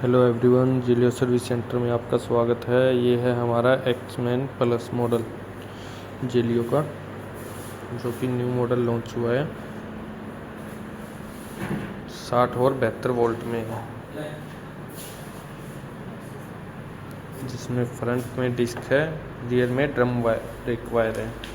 Hello everyone, जिलियो service centre में आपका स्वागत है। ये है हमारा एक्समैन प्लस मॉडल जिलियो का, जो कि न्यू मॉडल लॉन्च हुआ है। 60 और 72 वोल्ट में है, जिसमें फ्रंट में डिस्क है, रियर में ड्रम ब्रेक वायर है।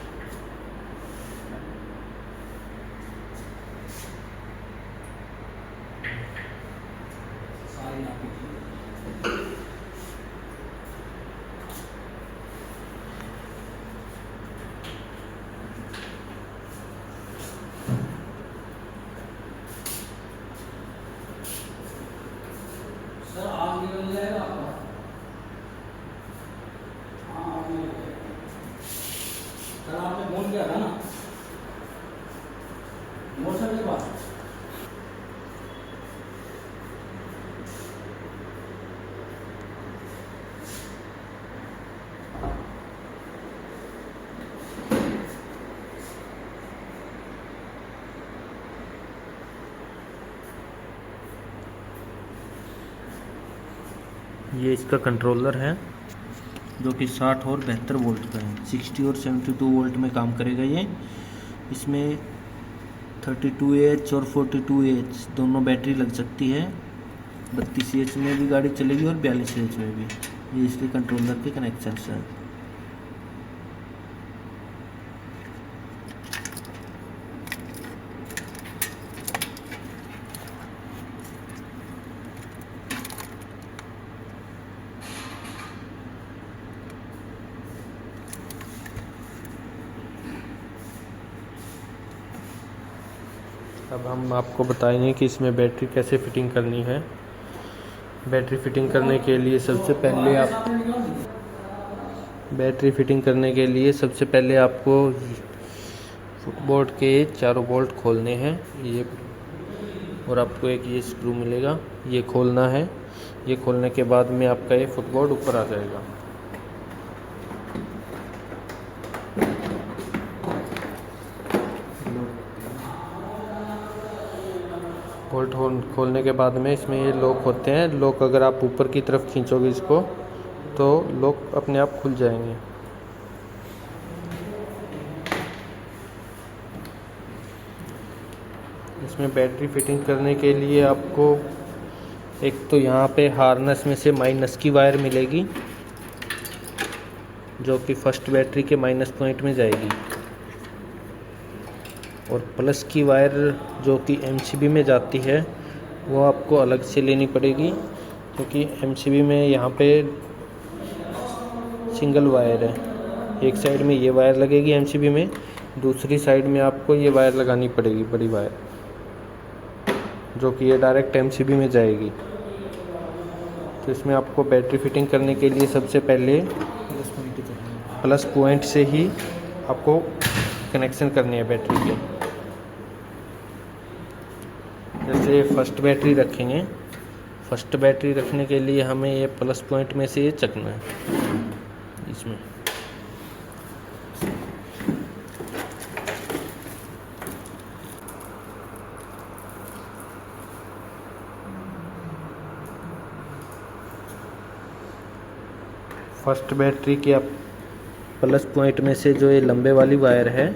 सर आज निकल जाएगा आपका। हाँ आज निकल जाएगा। सर आपने फोन किया था ना मोटर के पास। ये इसका कंट्रोलर है, जो कि 60 और 72 वोल्ट का है। 60 और 72 वोल्ट में काम करेगा ये। इसमें 32H और 42H दोनों बैटरी लग सकती है। 32H में भी गाड़ी चलेगी और 42H में भी। ये इसके कंट्रोलर के कनेक्शन हैं। अब हम आपको बताएंगे कि इसमें बैटरी कैसे फिटिंग करनी है। बैटरी फिटिंग करने के लिए सबसे पहले आपको फुटबोर्ड के चारों बोल्ट खोलने हैं। ये और आपको एक ये स्क्रू मिलेगा, ये खोलना है। ये खोलने के बाद में आपका ये फुटबोर्ड ऊपर आ जाएगा। बोल्ट खोलने के बाद में इसमें ये लॉक होते हैं। लॉक अगर आप ऊपर की तरफ खींचोगे इसको, तो लॉक अपने आप खुल जाएंगे। इसमें बैटरी फिटिंग करने के लिए आपको एक तो यहाँ पे हार्नेस में से माइनस की वायर मिलेगी, जो कि फर्स्ट बैटरी के माइनस पॉइंट में जाएगी, और प्लस की वायर जो कि एमसीबी में जाती है वो आपको अलग से लेनी पड़ेगी, क्योंकि एमसीबी में यहाँ पे सिंगल वायर है। एक साइड में ये वायर लगेगी एमसीबी में, दूसरी साइड में आपको ये वायर लगानी पड़ेगी, बड़ी वायर, जो कि ये डायरेक्ट एमसीबी में जाएगी। तो इसमें आपको बैटरी फिटिंग करने के लिए सबसे पहले प्लस पॉइंट से ही आपको कनेक्शन करनी है बैटरी के। जैसे फर्स्ट बैटरी रखेंगे, फर्स्ट बैटरी रखने के लिए हमें ये प्लस पॉइंट में से ये चकना है इसमें। फर्स्ट बैटरी के आप प्लस पॉइंट में से जो ये लंबे वाली वायर है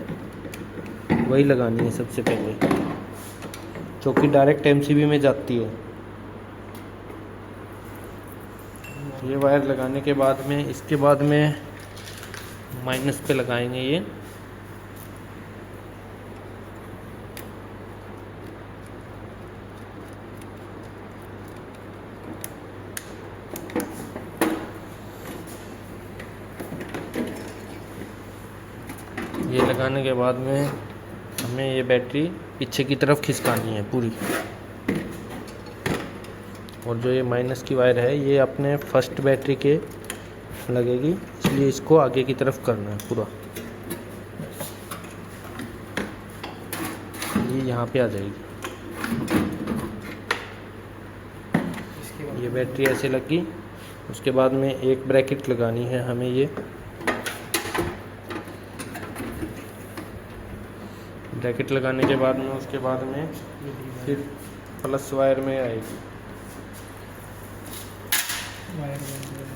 वही लगानी है सबसे पहले, जो कि डायरेक्ट एमसीबी में जाती है। ये वायर लगाने के बाद में इसके बाद में माइनस पे लगाएंगे ये। ये लगाने के बाद में हमें ये बैटरी पीछे की तरफ खिसकानी है पूरी, और जो ये माइनस की वायर है ये अपने फर्स्ट बैटरी के लगेगी, इसलिए इसको आगे की तरफ करना है पूरा। ये यहाँ पे आ जाएगी। ये बैटरी ऐसे लगी। उसके बाद में एक ब्रैकेट लगानी है हमें ये। ब्रैकेट लगाने के बाद में उसके बाद में फिर प्लस वायर में आएगी। वायर बंद हो गया।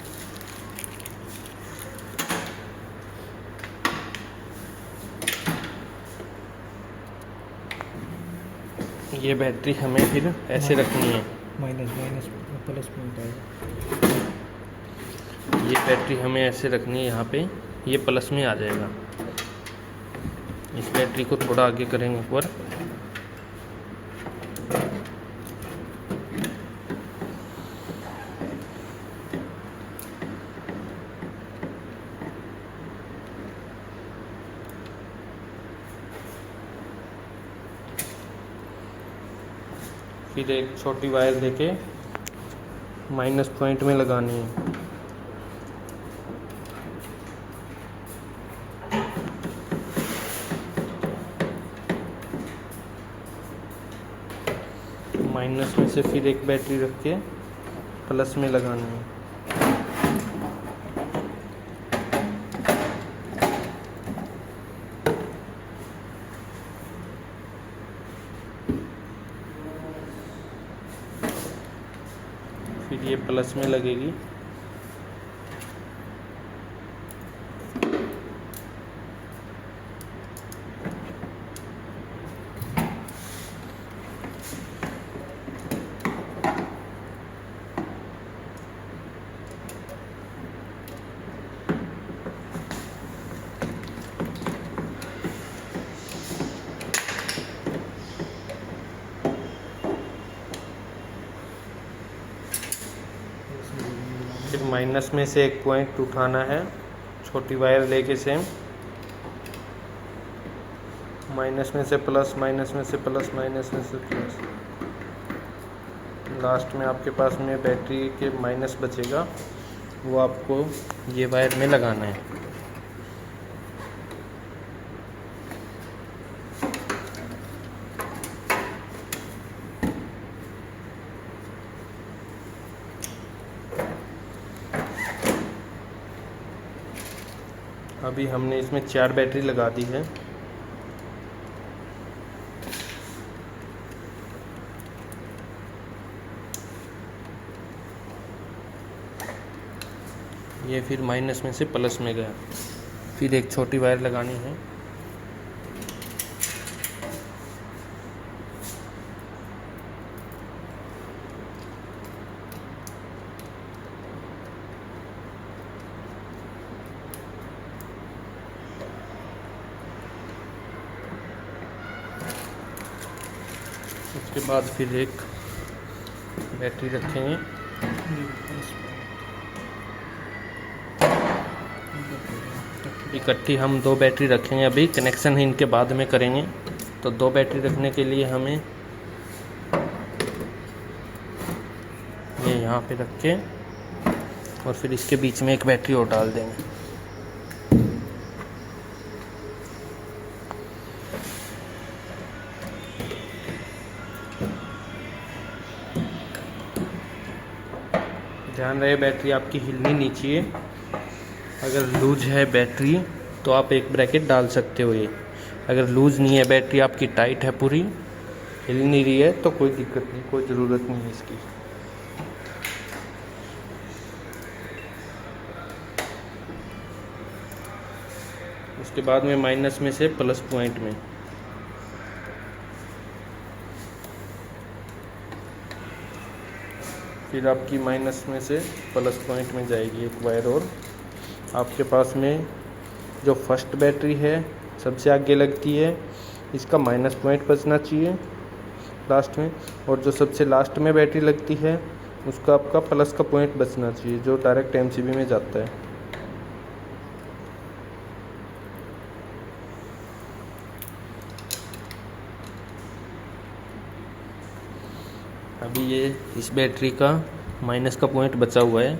ये बैटरी हमें फिर ऐसे रखनी है। माइनस माइनस प्लस पॉइंट आएगा। ये बैटरी हमें ऐसे रखनी है यहाँ पे, ये प्लस में आ जाएगा। इस बैटरी को थोड़ा आगे करेंगे ऊपर। फिर एक छोटी वायर लेके माइनस पॉइंट में लगानी है। माइनस में से फिर एक बैटरी रख के प्लस में लगानी है। फिर ये प्लस में लगेगी। फिर माइनस में से एक पॉइंट उठाना है, छोटी वायर लेके सेम। माइनस में से प्लस, माइनस में से प्लस, माइनस में से प्लस। लास्ट में आपके पास में बैटरी के माइनस बचेगा, वो आपको ये वायर में लगाना है। अभी हमने इसमें 4 बैटरी लगा दी है। ये फिर माइनस में से प्लस में गया। फिर एक छोटी वायर लगानी है। उसके बाद फिर एक बैटरी रखेंगे। इकट्ठी हम 2 बैटरी रखेंगे। अभी कनेक्शन ही इनके बाद में करेंगे। तो 2 बैटरी रखने के लिए हमें ये यहाँ पे रख के और फिर इसके बीच में एक बैटरी और डाल देंगे। ध्यान रहे बैटरी आपकी हिलनी नहीं चाहिए। अगर लूज है बैटरी तो आप एक ब्रैकेट डाल सकते हो। ये अगर लूज नहीं है बैटरी, आपकी टाइट है, पूरी हिल नहीं रही है, तो कोई दिक्कत नहीं, कोई ज़रूरत नहीं है इसकी। उसके बाद में माइनस में से प्लस पॉइंट में फिर आपकी माइनस में से प्लस पॉइंट में जाएगी एक वायर। और आपके पास में जो फर्स्ट बैटरी है सबसे आगे लगती है, इसका माइनस पॉइंट बचना चाहिए लास्ट में। और जो सबसे लास्ट में बैटरी लगती है उसका आपका प्लस का पॉइंट बचना चाहिए, जो डायरेक्ट एमसीबी में जाता है। अभी ये इस बैटरी का माइनस का पॉइंट बचा हुआ है,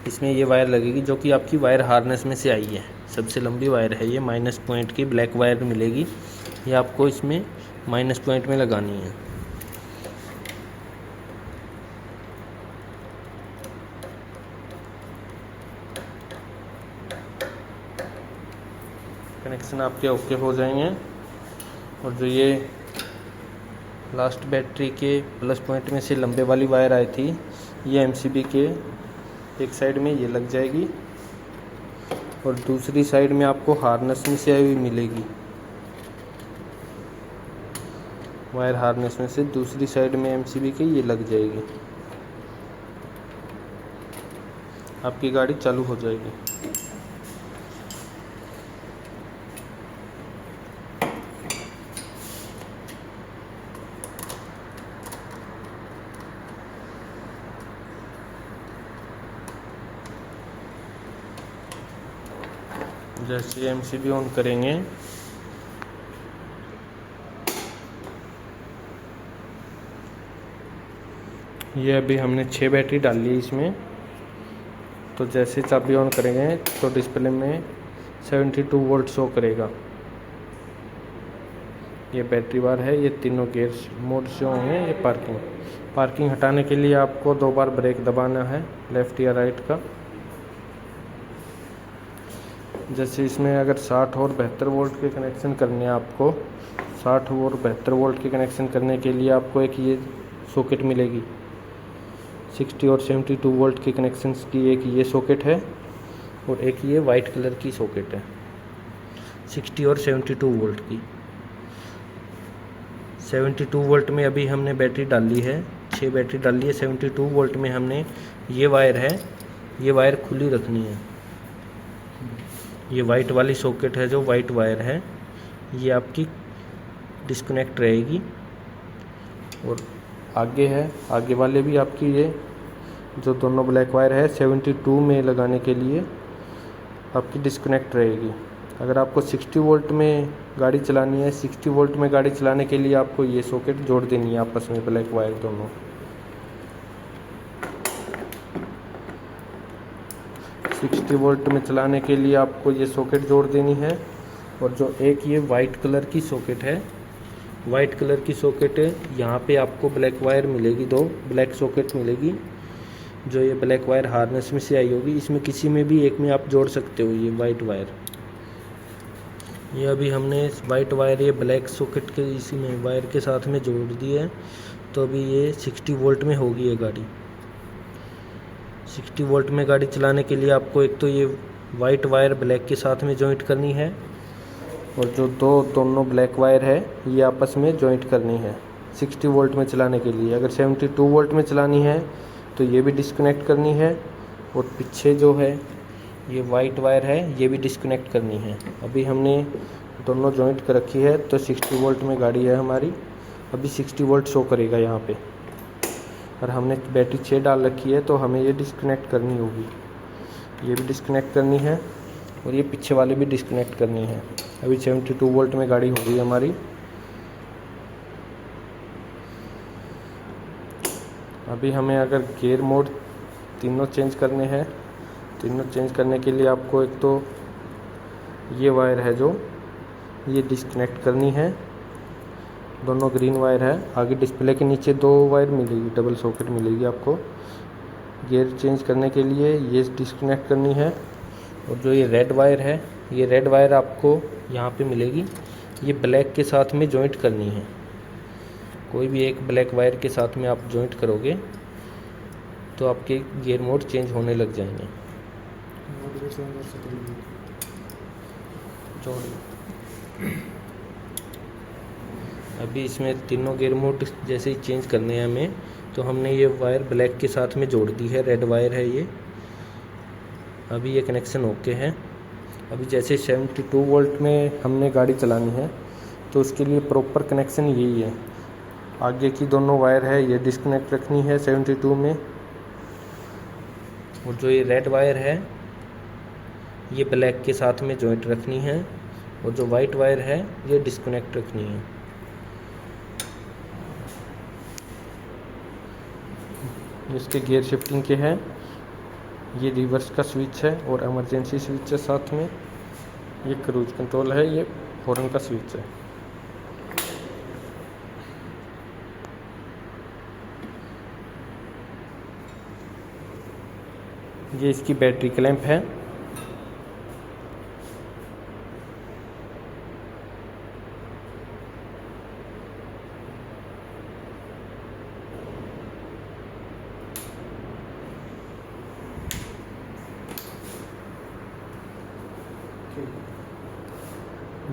इसमें ये वायर लगेगी जो कि आपकी वायर हार्नेस में से आई है। सबसे लंबी वायर है ये, माइनस पॉइंट की ब्लैक वायर मिलेगी। ये आपको इसमें माइनस पॉइंट में लगानी है। कनेक्शन आपके ओके हो जाएंगे। और जो ये लास्ट बैटरी के प्लस पॉइंट में से लंबे वाली वायर आई थी, ये एमसीबी के एक साइड में ये लग जाएगी और दूसरी साइड में आपको हार्नेस में से आई हुई मिलेगी। वायर हार्नेस में से दूसरी साइड में एमसीबी की ये लग जाएगी। आपकी गाड़ी चालू हो जाएगी। जैसे एमसीबी ऑन करेंगे ये अभी हमने 6 बैटरी डाल ली इसमें, तो जैसे चाबी ऑन करेंगे तो डिस्प्ले में 72 वोल्ट शो करेगा। ये बैटरी बार है, ये तीनों गियर मोड से होंगे। ये पार्किंग हटाने के लिए आपको 2 बार ब्रेक दबाना है, लेफ्ट या राइट का। जैसे इसमें अगर 60 और 72 वोल्ट के कनेक्शन करने हैं आपको, 60 और 72 वोल्ट के कनेक्शन करने के लिए आपको एक ये सॉकेट मिलेगी। 60 और 72 वोल्ट के कनेक्शंस की एक ये सॉकेट है और एक ये वाइट कलर की सॉकेट है 60 और 72 वोल्ट की। 72 वोल्ट में अभी हमने बैटरी डाल ली है, 6 बैटरी डाल ली है। 72 वोल्ट में हमने ये वायर है, ये वायर खुली रखनी है। ये वाइट वाली सॉकेट है, जो वाइट वायर है, ये आपकी डिस्कनेक्ट रहेगी। और आगे है, आगे वाले भी आपकी ये जो दोनों ब्लैक वायर है 72 में लगाने के लिए आपकी डिस्कनेक्ट रहेगी। अगर आपको 60 वोल्ट में गाड़ी चलानी है, 60 वोल्ट में गाड़ी चलाने के लिए आपको ये सॉकेट जोड़ देनी है आपस में, ब्लैक वायर दोनों। 60 वोल्ट में चलाने के लिए आपको ये सॉकेट जोड़ देनी है। और जो एक ये वाइट कलर की सॉकेट है, वाइट कलर की सॉकेट है, यहाँ पे आपको ब्लैक वायर मिलेगी, 2 ब्लैक सॉकेट मिलेगी। जो ये ब्लैक वायर हार्नेस में से आई होगी, इसमें किसी में भी एक में आप जोड़ सकते हो ये वाइट वायर। ये अभी हमने वाइट वायर ये ब्लैक सॉकेट के इसी में वायर के साथ में जोड़ दी है, तो अभी ये 60 वोल्ट में होगी ये गाड़ी। 60 वोल्ट में गाड़ी चलाने के लिए आपको एक तो ये वाइट वायर ब्लैक के साथ में जॉइंट करनी है और जो दोनों ब्लैक वायर है ये आपस में जॉइंट करनी है 60 वोल्ट में चलाने के लिए। अगर 72 वोल्ट में चलानी है तो ये भी डिस्कनेक्ट करनी है और पीछे जो है ये वाइट वायर है, ये भी डिस्कनेक्ट करनी है। अभी हमने दोनों जॉइंट कर रखी है, तो 60 वोल्ट में गाड़ी है हमारी। अभी 60 वोल्ट शो करेगा यहाँ पे, और हमने बैटरी 6 डाल रखी है, तो हमें ये डिस्कनेक्ट करनी होगी। ये भी डिस्कनेक्ट करनी है और ये पीछे वाले भी डिस्कनेक्ट करनी है। अभी 72 वोल्ट में गाड़ी हो गई हमारी। अभी हमें अगर गियर मोड तीनों चेंज करने हैं, तीनों चेंज करने के लिए आपको एक तो ये वायर है जो ये डिस्कनेक्ट करनी है, दोनों ग्रीन वायर है। आगे डिस्प्ले के नीचे 2 वायर मिलेगी, डबल सॉकेट मिलेगी आपको। गियर चेंज करने के लिए ये डिस्कनेक्ट करनी है। और जो ये रेड वायर है, ये रेड वायर आपको यहाँ पे मिलेगी, ये ब्लैक के साथ में जॉइंट करनी है। कोई भी एक ब्लैक वायर के साथ में आप जॉइंट करोगे तो आपके गियर मोड चेंज होने लग जाएंगे। अभी इसमें तीनों गियर मोड जैसे ही चेंज करने हैं हमें, तो हमने ये वायर ब्लैक के साथ में जोड़ दी है, रेड वायर है ये। अभी ये कनेक्शन ओके है। अभी जैसे 72 वोल्ट में हमने गाड़ी चलानी है, तो उसके लिए प्रॉपर कनेक्शन यही है। आगे की दोनों वायर है ये डिस्कनेक्ट रखनी है 72 में, और जो ये रेड वायर है ये ब्लैक के साथ में जॉइंट रखनी है, और जो वाइट वायर है ये डिस्कनेक्ट रखनी है। इसके गियर शिफ्टिंग के हैं, ये रिवर्स का स्विच है और इमरजेंसी स्विच है साथ में। ये क्रूज कंट्रोल है, ये हॉर्न का स्विच है। ये इसकी बैटरी क्लैंप है।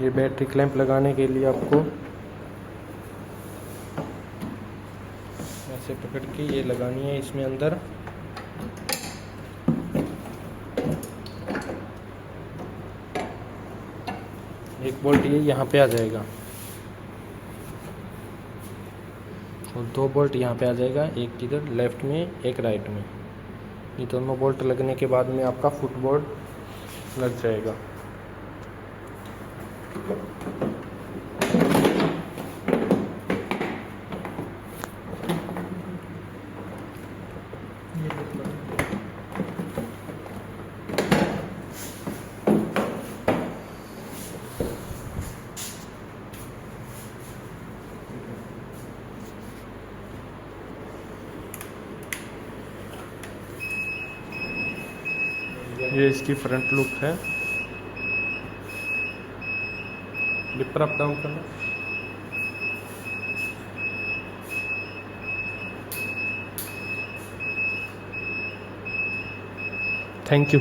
ये बैटरी क्लैंप लगाने के लिए आपको ऐसे पकड़ के ये लगानी है इसमें अंदर। एक बोल्ट ये यहाँ पे आ जाएगा और 2 बोल्ट यहाँ पे आ जाएगा, एक इधर लेफ्ट में एक राइट में। ये दोनों बोल्ट लगने के बाद में आपका फुटबोर्ड लग जाएगा। ये इसकी फ्रंट लुक है। डिपर अप डाउन करना। Thank you.